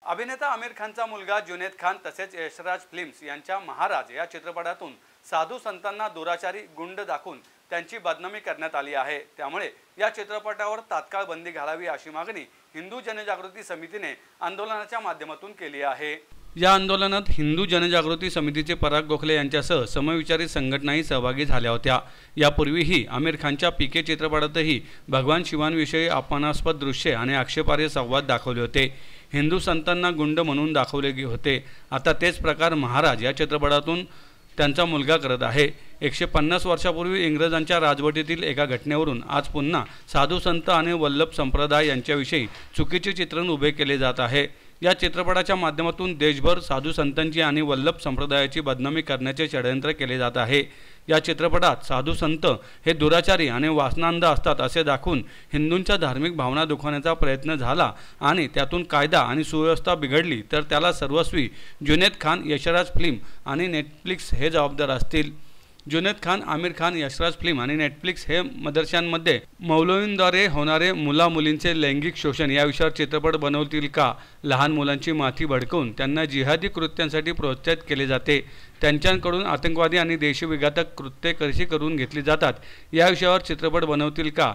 अभिनेता आमिर खानचा मुलगा जुनैद खान तसेच यशराज फिल्म्स यांच्या महाराज या चित्रपटातून साधू संतांना दुराचारी गुंड दाखवून त्यांची बदनामी करण्यात आली आहे। त्यामुळे या चित्रपटावर तात्काळ बंदी घालावी अशी मागणी हिंदू जनजागृती समितीने आंदोलनाच्या माध्यमातून केली आहे। या आंदोलनात हिंदू जनजागृती समितीचे पराग गोखले यांच्यासह समविचारी संघटनाही सहभागी झाल्या होत्या। यापूर्वीही आमिर खानच्या पीके चित्रपटातही भगवान शिवांविषयी अपमानास्पद दृश्ये आणि आक्षेपार्ह संवाद दाखवले होते। हिंदू संतांना गुंड म्हणून दाखवले होते। आता तेच प्रकार महाराज या चित्रपटातून त्यांचा मुलगा करत आहे। 150 वर्षापूर्वी इंग्रजांच्या राजवटीतील एका घटनेवरून आज पुन्हा साधू संत आणि वल्लभ संप्रदाय यांच्याविषयी चुकीचे चित्रण उभे केले जात आहे। या चित्रपटाच्या माध्यमातून देशभर साधू संतांची आणि वल्लभ संप्रदायाची बदनामी करण्याचे षडयंत्र केले जात आहे। या चित्रपटात साधू संत हे दुराचारी आणि वासनांध असतात असे दाखवून हिंदूंच्या धार्मिक भावना दुखवण्याचा प्रयत्न झाला आणि त्यातून कायदा आणि सुव्यवस्था बिघडली तर त्याला सर्वस्वी जुनैद खान, यशराज फिल्म आणि नेटफ्लिक्स हे जबाबदार असतील। जुनैद खान, आमिर खान, यशराज फिल्म आणि नेटफ्लिक्स हे मदरशांमध्ये मौलवींद्वारे होणारे मुला-मुलींचे लैंगिक शोषण या विषयावर चित्रपट बनवतील का? लहान मुलांची माथी भडकवून त्यांना जिहादी कृत्यांसाठी प्रोत्साहित केले जाते। त्यांच्याकडून आतंकवादी आणि देशविघातक कृत्ये कशी करून घेतली जातात या विषयावर चित्रपट बनवतील का?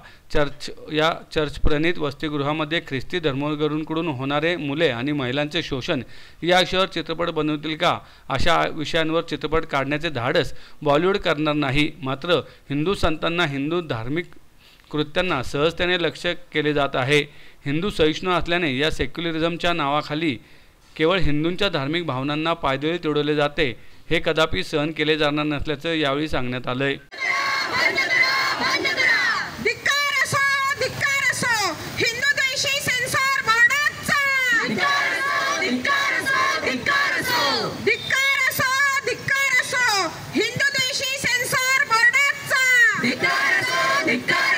चर्च प्रणित वसतिगृहामध्ये ख्रिस्ती धर्मगुरूंकडून होणारे मुले आणि महिलांचे शोषण या विषयावर चित्रपट बनवतील का? अशा विषयांवर चित्रपट काढण्याचे धाडस बॉलिवूड करणार नाही। मात्र हिंदू संतांना, हिंदू धार्मिक कृत्यांना सहजतेने लक्ष्य केले जात आहे। हिंदू सहिष्णू असल्याने या सेक्युलरिझमच्या नावाखाली केवळ हिंदूंच्या धार्मिक भावनांना पायदळी तुडवले जाते हे कदापि सहन केले जाणार नसल्याचं यावेळी सांगण्यात आलंय। हिंदू देशी सेन्सॉर बोर्डाचा